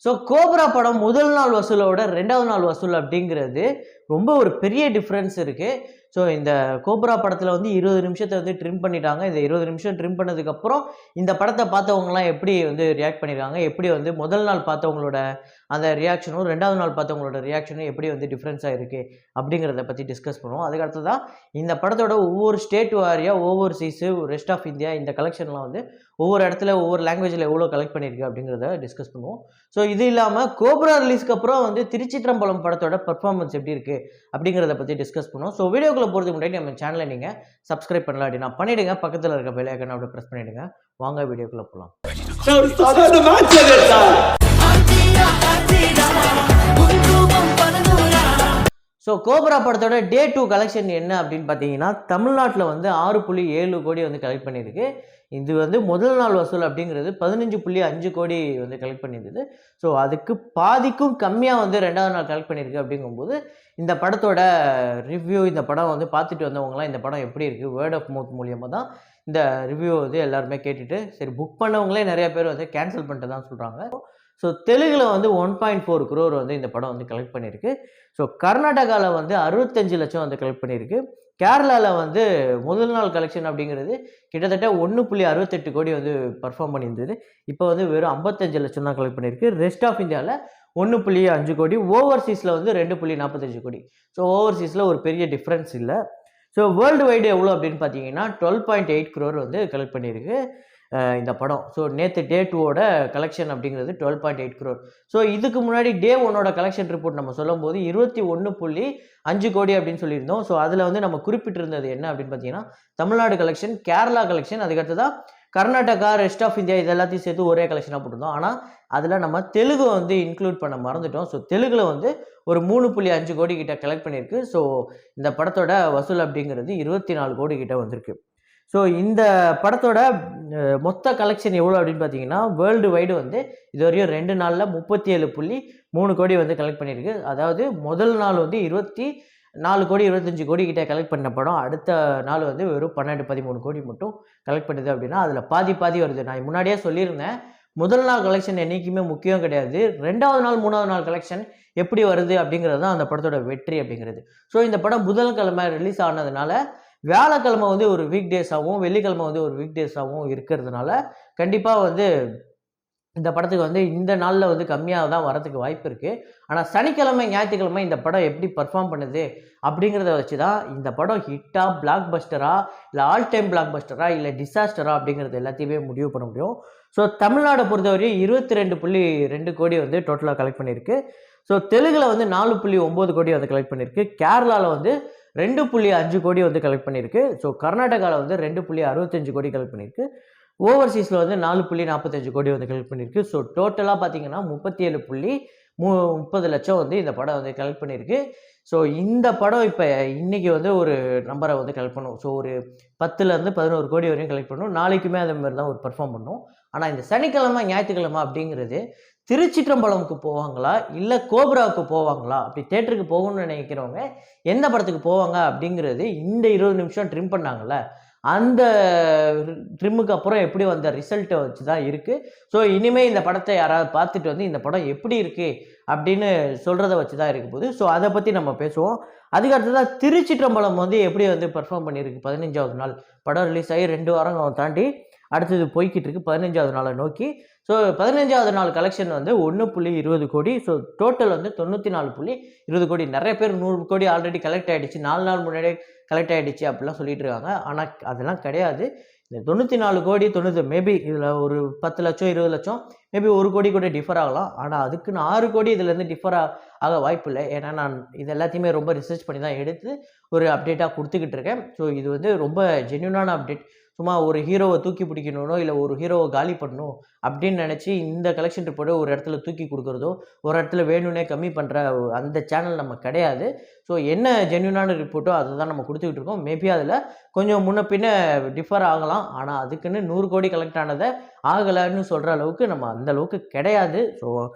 So cobra படம் முதல் நாள் வசூலோட 2வது நாள் வசூல் அப்படிங்கிறது ரொம்ப ஒரு பெரிய டிஃப்ரென்ஸ் இருக்குது. ஸோ இந்த கோப்ரா படத்தில் வந்து 20 நிமிஷத்தை வந்து ட்ரிம் பண்ணிட்டாங்க. இந்த 20 நிமிஷம் ட்ரிம் பண்ணதுக்கப்புறம் இந்த படத்தை பார்த்தவங்கலாம் எப்படி வந்து ரியாக்ட் பண்ணியிருக்காங்க, எப்படி வந்து முதல் நாள் பார்த்தவங்களோட அந்த ரியாக்ஷனும் 2வது நாள் பார்த்தவங்களோட ரியாக்ஷனும் எப்படி வந்து டிஃப்ரென்ஸாக இருக்குது அப்படிங்கிறத பற்றி டிஸ்கஸ் பண்ணுவோம். அதுக்கடுத்து தான் இந்த படத்தோட ஒவ்வொரு ஸ்டேட் வாரியாக ஓவர்சீஸு ரெஸ்ட் ஆஃப் இந்தியா இந்த கலெக்ஷன்லாம் வந்து ஒவ்வொரு இடத்துல ஒவ்வொரு லாங்குவேஜில் எவ்வளோ கலெக்ட் பண்ணியிருக்கு அப்படிங்கிறத டிஸ்கஸ் பண்ணுவோம். ஸோ இது இல்லாமல் கோப்ரா ரிலீஸ்க்கு அப்புறம் வந்து திருச்சிற்றம்பலம் படத்தோட பர்ஃபார்மன்ஸ் எப்படி இருக்குது அப்படிங்கிறத பற்றி டிஸ்கஸ் பண்ணுவோம். ஸோ வீடியோக்குள்ளே போகிறதுக்கு முன்னாடி நம்ம சேனலை நீங்கள் சப்ஸ்கிரைப் பண்ணலாம் அப்படின்னா பண்ணிவிடுங்க. பக்கத்தில் இருக்க பெல் ஐகானை அப்படியே ப்ரெஸ் பண்ணிவிடுங்க. வாங்க வீடியோக்குள்ளே போகலாம். ஸோ கோப்ரா படத்தோட டே 2 கலெக்ஷன் என்ன அப்படின்னு பார்த்தீங்கன்னா, தமிழ்நாட்டில் வந்து 6.7 கோடி வந்து கலெக்ட் பண்ணியிருக்கு. இது வந்து முதல் நாள் வசூல் அப்படிங்கிறது 15.5 கோடி வந்து கலெக்ட் பண்ணியிருந்தது. ஸோ அதுக்கு பாதிக்கும் கம்மியாக வந்து 2வது நாள் கலெக்ட் பண்ணியிருக்கு. அப்படிங்கும்போது இந்த படத்தோட ரிவ்யூ, இந்த படம் வந்து பார்த்துட்டு வந்தவங்களாம் இந்த படம் எப்படி இருக்குது வேர்ட் ஆஃப் மவுத் மூலியமாக தான் இந்த ரிவ்யூ வந்து எல்லாருமே கேட்டுட்டு, சரி புக் பண்ணவங்களே நிறைய பேர் வந்து கேன்சல் பண்ணிட்டு தான் சொல்கிறாங்க. ஸோ தெலுங்கில் வந்து 1.4 crore வந்து இந்த படம் வந்து கலெக்ட் பண்ணியிருக்கு. ஸோ கர்நாடகாவில் வந்து 65 லட்சம் வந்து கலெக்ட் பண்ணியிருக்கு. கேரளாவில் வந்து முதல் நாள் கலெக்ஷன் அப்படிங்கிறது கிட்டத்தட்ட 1.68 கோடி வந்து பர்ஃபார்ம் பண்ணியிருந்தது. இப்போ வந்து வெறும் 55 லட்சம் தான் கலெக்ட் பண்ணியிருக்கு. ரெஸ்ட் ஆஃப் இந்தியாவில் 1.5 கோடி, ஓவர்சீஸில் வந்து 2.45 கோடி. ஸோ ஓவர்சீஸில் ஒரு பெரிய டிஃப்ரென்ஸ் இல்லை. ஸோ வேர்ல்டு வைடு எவ்வளோ அப்படின்னு பார்த்தீங்கன்னா 12.8 crore வந்து கலெக்ட் பண்ணியிருக்கு இந்த படம். ஸோ நேற்று டே 2வோட கலெக்ஷன் அப்படிங்கிறது 12.8 crore. ஸோ இதுக்கு முன்னாடி டே 1ஓட கலெக்ஷன் ரிப்போர்ட் நம்ம சொல்லும் போது 21.5 கோடி அப்படின்னு சொல்லியிருந்தோம். ஸோ அதில் வந்து நம்ம குறிப்பிட்டிருந்தது என்ன அப்படின்னு பார்த்தீங்கன்னா, தமிழ்நாடு கலெக்ஷன், கேரளா கலெக்ஷன், அதுக்கடுத்து தான் கர்நாடகா, ரெஸ்ட் ஆஃப் இந்தியா இது எல்லாத்தையும் சேர்த்து ஒரே கலெக்ஷனாக போட்டிருந்தோம். ஆனால் அதில் நம்ம தெலுங்கு வந்து இன்க்ளூட் பண்ண மறந்துட்டோம். ஸோ தெலுங்கில் வந்து ஒரு 3.5 கோடி கிட்ட கலெக்ட் பண்ணியிருக்கு. ஸோ இந்த படத்தோட வசூல் அப்படிங்கிறது 24 கோடி கிட்ட வந்திருக்கு. ஸோ இந்த படத்தோட மொத்த கலெக்ஷன் எவ்வளோ அப்படின்னு பார்த்தீங்கன்னா, வேர்ல்டு வைடு வந்து இது வரையும் 2 நாளில் 37.3 கோடி வந்து கலெக்ட் பண்ணியிருக்கு. அதாவது முதல் நாள் வந்து 24 கோடி 25 கோடி கிட்ட கலெக்ட் பண்ண படம் அடுத்த நாள் வந்து வெறும் 12-13 கோடி மட்டும் கலெக்ட் பண்ணுது. அப்படின்னா அதில் பாதி வருது. நான் முன்னாடியே சொல்லியிருந்தேன், முதல் நாள் கலெக்ஷன் என்றைக்குமே முக்கியம் கிடையாது, 2வது நாள் 3வது நாள் கலெக்ஷன் எப்படி வருது அப்படிங்கிறது தான் அந்த படத்தோட வெற்றி அப்படிங்கிறது. ஸோ இந்த படம் புதன்கிழமை ரிலீஸ் ஆனதுனால வியாழக்கிழமை வந்து ஒரு வீக் டேஸாகவும் வெள்ளிக்கிழமை வந்து ஒரு வீக் டேஸாகவும் இருக்கிறதுனால கண்டிப்பாக வந்து இந்த படத்துக்கு வந்து இந்த நாளில் வந்து கம்மியாக தான் வரதுக்கு வாய்ப்பு இருக்குது. ஆனால் சனிக்கிழமை ஞாயிற்றுக்கிழமை இந்த படம் எப்படி பர்ஃபார்ம் பண்ணுது அப்படிங்கிறத வச்சு தான் இந்த படம் ஹிட்டா, பிளாக் பஸ்டரா, இல்லை ஆல் டைம் பிளாக் பஸ்டரா, இல்லை டிசாஸ்டரா அப்படிங்கிறது எல்லாத்தையுமே முடிவு பண்ண முடியும். ஸோ தமிழ்நாடை பொறுத்தவரையும் 22.2 கோடி வந்து டோட்டலாக கலெக்ட் பண்ணியிருக்கு. ஸோ தெலுங்கில் வந்து 4.9 கோடி வந்து கலெக்ட் பண்ணியிருக்கு. கேரளாவில் வந்து 2.5 கோடி வந்து கலெக்ட் பண்ணியிருக்கு. ஸோ கர்நாடகாவில் வந்து 2.65 கோடி கலெக்ட் பண்ணியிருக்கு. ஓவர்சீஸில் வந்து 4.45 கோடி வந்து கலெக்ட் பண்ணியிருக்கு. ஸோ டோட்டலாக பார்த்தீங்கன்னா 37.30 லட்சம் வந்து இந்த படம் வந்து கலெக்ட் பண்ணியிருக்கு. ஸோ இந்த படம் இப்போ இன்றைக்கி வந்து ஒரு நம்பரை வந்து கலெக்ட் பண்ணும். ஸோ ஒரு 10லேருந்து 11 கோடி வரையும் கலெக்ட் பண்ணும். நாளைக்குமே அதே மாதிரி தான் ஒரு பர்ஃபார்ம் பண்ணும். ஆனால் இந்த சனிக்கிழமை ஞாயிற்றுக்கிழமை அப்படிங்கிறது திருச்சிற்றம்பலமுக்கு போவாங்களா, இல்லை கோப்ராவுக்கு போவாங்களா, அப்படி தேட்டருக்கு போகணும்னு நினைக்கிறவங்க எந்த படத்துக்கு போவாங்க அப்படிங்கிறது இந்த 20 நிமிஷம் ட்ரிம் பண்ணாங்கல்ல, அந்த ட்ரிம்முக்கு அப்புறம் எப்படி வந்த ரிசல்ட்டை வச்சு தான் இருக்குது. ஸோ இனிமேல் இந்த படத்தை யாராவது பார்த்துட்டு வந்து இந்த படம் எப்படி இருக்குது அப்படின்னு சொல்கிறத வச்சு தான் இருக்க போகுது. ஸோ அதை பற்றி நம்ம பேசுவோம். அதுக்கடுத்ததான் திருச்சிற்றம்பலம் வந்து எப்படி வந்து பர்ஃபார்ம் பண்ணியிருக்கு 15வது நாள். படம் ரிலீஸ் ஆகி 2 வாரம் தாண்டி அடுத்தது போய்கிட்டு இருக்கு 15வது நாளை நோக்கி. ஸோ 15வது நாள் கலெக்ஷன் வந்து 1.20 கோடி. ஸோ டோட்டல் வந்து 94.20 கோடி. நிறைய பேர் 100 கோடி ஆல்ரெடி கலெக்ட் ஆகிடுச்சு, 4 நாள் முன்னாடியே கலெக்ட் ஆகிடுச்சு அப்படிலாம் சொல்லிட்டு இருக்காங்க. ஆனால் அதெல்லாம் கிடையாது. இந்த 94 கோடி 90 மேபி இதில் ஒரு 10 லட்சம் 20 லட்சம் மேபி 1 கோடி கூட டிஃபர் ஆகலாம். ஆனால் அதுக்குன்னு 6 கோடி இதிலேருந்து டிஃபர் ஆக வாய்ப்பு இல்லை. ஏன்னா நான் இது எல்லாத்தையுமே ரொம்ப ரிசர்ச் பண்ணி தான் எடுத்து ஒரு அப்டேட்டாக கொடுத்துக்கிட்டு இருக்கேன். ஸோ இது வந்து ரொம்ப ஜென்யூனான அப்டேட். சும்மா ஒரு ஹீரோவை தூக்கி பிடிக்கணும்னோ இல்லை ஒரு ஹீரோவை காலி பண்ணணும் அப்படின்னு நினச்சி இந்த கலெக்ஷன் ரிப்போர்ட்டை ஒரு இடத்துல தூக்கி கொடுக்குறதோ ஒரு இடத்துல வேணும்னே கம்மி பண்ணுற அந்த சேனல் நம்ம கிடையாது. ஸோ என்ன ஜென்யூனான ரிப்போர்ட்டோ அதை தான் நம்ம கொடுத்துக்கிட்டு இருக்கோம். மேபி அதில் கொஞ்சம் முன்ன பின்ன டிஃபர் ஆகலாம். ஆனால் அதுக்குன்னு 100 கோடி கலெக்ட் ஆனதை ஆகலைன்னு சொல்கிற அளவுக்கு நம்ம அந்த அளவுக்கு கிடையாது. ஸோ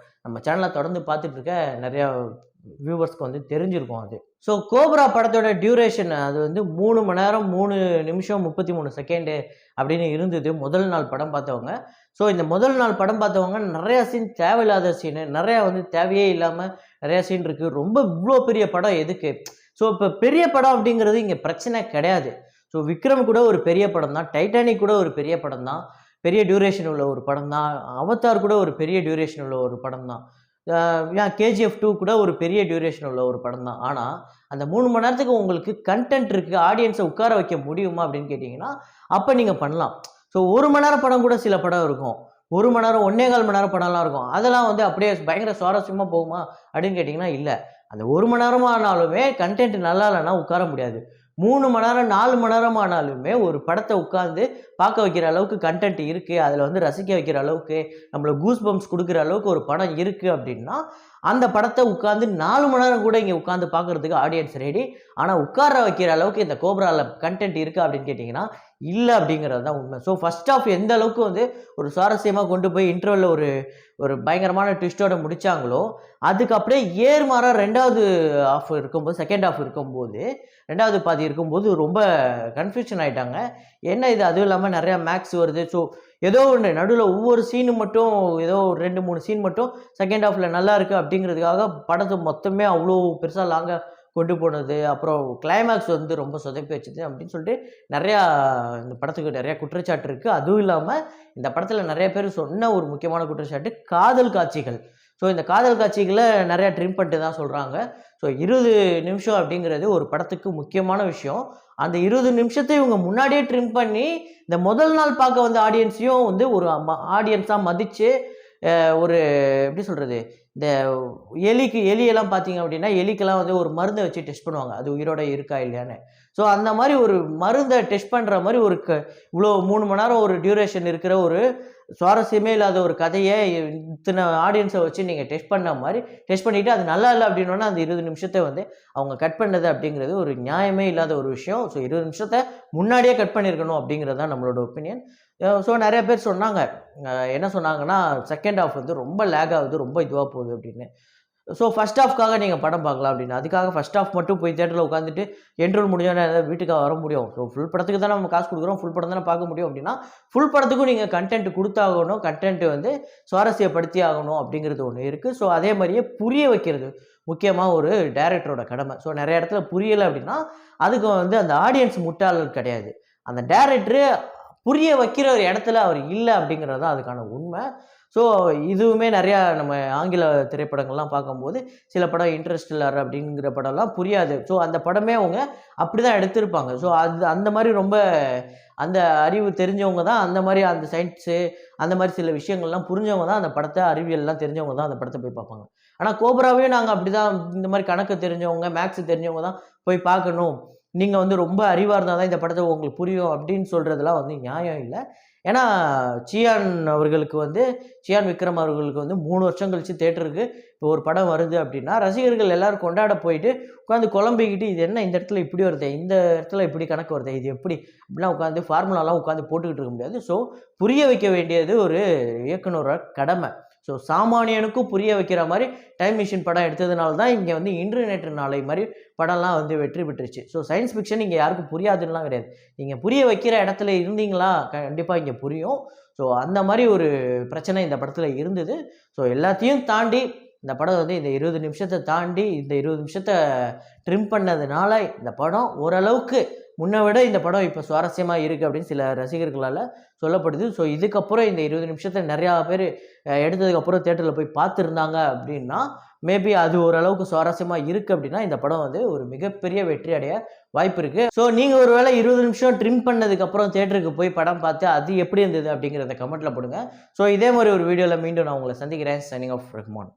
நம்ம சேனலை தொடர்ந்து பார்த்துட்டு இருக்க நிறையா வியூவர்ஸ்க்கு வந்து தெரிஞ்சிருக்கும் அது. ஸோ கோப்ரா படத்தோட டியூரேஷன் அது வந்து 3 மணி நேரம் 3 நிமிஷம் 33 செகண்டு அப்படின்னு இருந்தது முதல் நாள் படம் பார்த்தவங்க. ஸோ இந்த முதல் நாள் படம் பார்த்தவங்க நிறையா சீன் தேவையில்லாத சீனு, நிறையா வந்து தேவையே இல்லாமல் நிறையா சீன் இருக்குது. ரொம்ப இவ்வளோ பெரிய படம் எதுக்கு? ஸோ இப்போ பெரிய படம் அப்படிங்கிறது இங்கே பிரச்சனை கிடையாது. ஸோ விக்ரம் கூட ஒரு பெரிய படம் தான், டைட்டானிக் கூட ஒரு பெரிய படம் தான், பெரிய டியூரேஷன் உள்ள ஒரு படம் தான், அவதார் கூட ஒரு பெரிய டியூரேஷன் உள்ள ஒரு படம் தான், ஏன் கேஜிஎஃப் 2 கூட ஒரு பெரிய டியூரேஷன் உள்ள ஒரு படம் தான். ஆனால் அந்த 3 மணி நேரத்துக்கு உங்களுக்கு கண்டென்ட் இருக்குது, ஆடியன்ஸை உட்கார வைக்க முடியுமா அப்படின்னு கேட்டிங்கன்னா அப்போ நீங்கள் பண்ணலாம். ஸோ 1 மணி நேரம் படம் கூட சில படம் இருக்கும், 1 மணி நேரம் 1 1/4 மணி நேரம் படம்லாம் இருக்கும். அதெல்லாம் வந்து அப்படியே பயங்கர சுவாரஸ்யமாக போகுமா அப்படின்னு கேட்டிங்கன்னா இல்லை. அந்த 1 மணி நேரமானாலுமே கண்டென்ட் நல்லா இல்லைன்னா உட்கார முடியாது. 3 மணி நேரம் 4 மணி நேரம் ஆனாலுமே ஒரு படத்தை உட்காந்து பார்க்க வைக்கிற அளவுக்கு கண்டென்ட் இருக்குது, அதில் வந்து ரசிக்க வைக்கிற அளவுக்கு நம்மளை கூஸ் பம்ப்ஸ் கொடுக்குற அளவுக்கு ஒரு படம் இருக்குது அப்படின்னா அந்த படத்தை உட்காந்து 4 மணி நேரம் கூட இங்கே உட்காந்து பார்க்குறதுக்கு ஆடியன்ஸ் ரெடி. ஆனால் உட்கார வைக்கிற அளவுக்கு இந்த கோப்ராவில் கண்டென்ட் இருக்குது அப்படின்னு கேட்டிங்கன்னா இல்லை அப்படிங்கிறது தான் உண்மை. ஸோ ஃபர்ஸ்ட் ஆஃப் எந்த அளவுக்கு வந்து ஒரு சுவாரஸ்யமாக கொண்டு போய் இன்டர்வலில் ஒரு பயங்கரமான ட்விஸ்டோட முடித்தாங்களோ அதுக்கு அப்படியே ஏர்மாறாக 2வது ஆஃப் இருக்கும்போது, செகண்ட் ஆஃப் இருக்கும்போது, 2வது பாதி இருக்கும்போது ரொம்ப கன்ஃபியூஷன் ஆகிட்டாங்க. என்ன இது, அதுவும் இல்லாமல் நிறையா மேக்ஸ் வருது. ஸோ ஏதோ ஒன்று நடுவில் ஒவ்வொரு சீனு மட்டும் ஏதோ 2-3 சீன் மட்டும் செகண்ட் ஹாஃபில் நல்லா இருக்குது அப்படிங்கிறதுக்காக படத்தை மொத்தமே அவ்வளோ பெருசாக லாங்காக கொண்டு போனது, அப்புறம் கிளைமேக்ஸ் வந்து ரொம்ப சொதப்பி வச்சுது அப்படின்னு சொல்லிட்டு நிறையா இந்த படத்துக்கு நிறையா குற்றச்சாட்டு இருக்குது. அதுவும் இல்லாமல் இந்த படத்தில் நிறைய பேர் சொன்ன ஒரு முக்கியமான குற்றச்சாட்டு காதல் காட்சிகள். ஸோ இந்த காதல் காட்சிகளை நிறையா ட்ரிம் பண்ணிட்டு தான் சொல்கிறாங்க. ஸோ 20 நிமிஷம் அப்படிங்கிறது ஒரு படத்துக்கு முக்கியமான விஷயம். அந்த 20 நிமிஷத்தை இவங்க முன்னாடியே ட்ரிம் பண்ணி இந்த முதல் நாள் பார்க்க வந்த ஆடியன்ஸையும் வந்து ஒரு ஆடியன்ஸாக மதித்து ஒரு எப்படி சொல்கிறது, இந்த எலியெல்லாம் பார்த்தீங்க அப்படின்னா எலிக்கெல்லாம் வந்து ஒரு மருந்தை வச்சு டெஸ்ட் பண்ணுவாங்க, அது உயிரோட இருக்கா இல்லையான்னு. ஸோ அந்த மாதிரி ஒரு மருந்தை டெஸ்ட் பண்ணுற மாதிரி ஒரு இவ்வளோ 3 மணி நேரம் ஒரு டியூரேஷன் இருக்கிற ஒரு சுவாரஸ்யமே இல்லாத ஒரு கதையை இத்தனை ஆடியன்ஸை வச்சு நீங்கள் டெஸ்ட் பண்ண மாதிரி டெஸ்ட் பண்ணிவிட்டு அது நல்லா இல்லை அப்படின்னோன்னா அந்த 20 நிமிஷத்தை வந்து அவங்க கட் பண்ணது அப்படிங்கிறது ஒரு நியாயமே இல்லாத ஒரு விஷயம். ஸோ 20 நிமிஷத்தை முன்னாடியே கட் பண்ணியிருக்கணும் அப்படிங்கிறது தான் நம்மளோட ஒப்பீனியன். ஸோ நிறைய பேர் சொன்னாங்க, என்ன சொன்னாங்கன்னா செகண்ட் ஹாஃப் வந்து ரொம்ப லேக் ஆகுது, ரொம்ப இதுவாக போகுது அப்படின்னு. ஸோ ஃபஸ்ட் ஹாஃப்காக நீங்கள் படம் பார்க்கலாம் அப்படின்னு, அதுக்காக ஃபஸ்ட் ஹாஃப் மட்டும் போய் தேட்டரில் உட்காந்துட்டு என்ட்ரோல் முடிஞ்சோன்னா வீட்டுக்கு வர முடியும். ஸோ ஃபுல் படத்துக்கு தான் நம்ம காசு கொடுக்குறோம், ஃபுல் படம் தானே பார்க்க முடியும் அப்படின்னா ஃபுல் படத்துக்கும் நீங்கள் கண்டென்ட் கொடுத்தாகணும், கண்டென்ட் வந்து சுவாரஸ்யப்படுத்தி ஆகணும் அப்படிங்கிறது ஒன்று இருக்குது. ஸோ அதே மாதிரியே புரிய வைக்கிறது முக்கியமாக ஒரு டைரக்டரோட கடமை. ஸோ நிறைய இடத்துல புரியலை அப்படின்னா அதுக்கு வந்து அந்த ஆடியன்ஸ் முட்டாளர் கிடையாது, அந்த டைரக்டரு புரிய வைக்கிற ஒரு இடத்துல அவர் இல்லை அப்படிங்கிறது தான் அதுக்கான உண்மை. ஸோ இதுவுமே நிறையா நம்ம ஆங்கில திரைப்படங்கள்லாம் பார்க்கும்போது சில படம் இன்ட்ரெஸ்டில்லர் அப்படிங்கிற படம்லாம் புரியாது. ஸோ அந்த படமே அவங்க அப்படி தான் எடுத்திருப்பாங்க. ஸோ அந்த மாதிரி ரொம்ப அந்த அறிவு தெரிஞ்சவங்க தான் அந்த மாதிரி அந்த சயின்ஸு அந்த மாதிரி சில விஷயங்கள்லாம் புரிஞ்சவங்க தான் அந்த படத்தை, அறிவியல்லாம் தெரிஞ்சவங்க தான் அந்த படத்தை போய் பார்ப்பாங்க. ஆனால் கோப்ராவையும் நாங்கள் அப்படி தான் இந்த மாதிரி கணக்கு தெரிஞ்சவங்க, மேக்ஸ் தெரிஞ்சவங்க தான் போய் பார்க்கணும், நீங்கள் வந்து ரொம்ப அறிவாக இருந்தால் தான் இந்த படத்தை உங்களுக்கு புரியும் அப்படின்னு சொல்கிறதுலாம் வந்து நியாயம் இல்லை. ஏன்னா சியான் விக்ரம் அவர்களுக்கு வந்து 3 வருஷம் கழித்து தேட்டருக்கு இப்போ ஒரு படம் வருது அப்படின்னா ரசிகர்கள் எல்லோரும் கொண்டாட போயிட்டு உட்காந்து குழம்பிக்கிட்டு இது என்ன இந்த இடத்துல இப்படி வருது, இந்த இடத்துல இப்படி கணக்கு வருது, இது எப்படி அப்படிலாம் உட்காந்து ஃபார்முலாலாம் உட்காந்து போட்டுக்கிட்டு இருக்க முடியாது. ஸோ புரிய வைக்க வேண்டியது ஒரு இயக்குனரோட கடமை. ஸோ சாமானியனுக்கும் புரிய வைக்கிற மாதிரி டைம் மிஷின் படம் எடுத்ததுனால தான் இங்கே வந்து இன்று நேற்று நாளை மாதிரி படம்லாம் வந்து வெற்றி பெற்றுச்சு. ஸோ சயின்ஸ் ஃபிக்ஷன் இங்கே யாருக்கும் புரியாதுன்னெலாம் கிடையாது, நீங்கள் புரிய வைக்கிற இடத்துல இருந்தீங்களா கண்டிப்பாக இங்கே புரியும். ஸோ அந்த மாதிரி ஒரு பிரச்சனை இந்த படத்தில் இருந்தது. ஸோ எல்லாத்தையும் தாண்டி இந்த படம் வந்து இந்த 20 நிமிஷத்தை தாண்டி இந்த 20 நிமிஷத்தை ட்ரிம் பண்ணதுனால இந்த படம் ஓரளவுக்கு முன்னை விட இந்த படம் இப்போ சுவாரஸ்யமாக இருக்குது அப்படின்னு சில ரசிகர்களால் சொல்லப்படுது. ஸோ இதுக்கப்புறம் இந்த 20 நிமிஷத்தை நிறையா பேர் எடுத்ததுக்கப்புறம் தேட்டரில் போய் பார்த்துருந்தாங்க அப்படின்னா மேபி அது ஓரளவுக்கு சுவாரஸ்யமாக இருக்குது அப்படின்னா இந்த படம் வந்து ஒரு மிகப்பெரிய வெற்றி அடைய வாய்ப்பு இருக்குது. ஸோ நீங்கள் ஒரு வேளை 20 நிமிஷம் ட்ரிம் பண்ணதுக்கப்புறம் தேட்டருக்கு போய் படம் பார்த்து அது எப்படி இருந்தது அப்படிங்கிறத கமெண்ட்டில் போடுங்க. ஸோ இதே மாதிரி ஒரு வீடியோவில் மீண்டும் நான் உங்களை சந்திக்கிறேன். Signing off Rahman.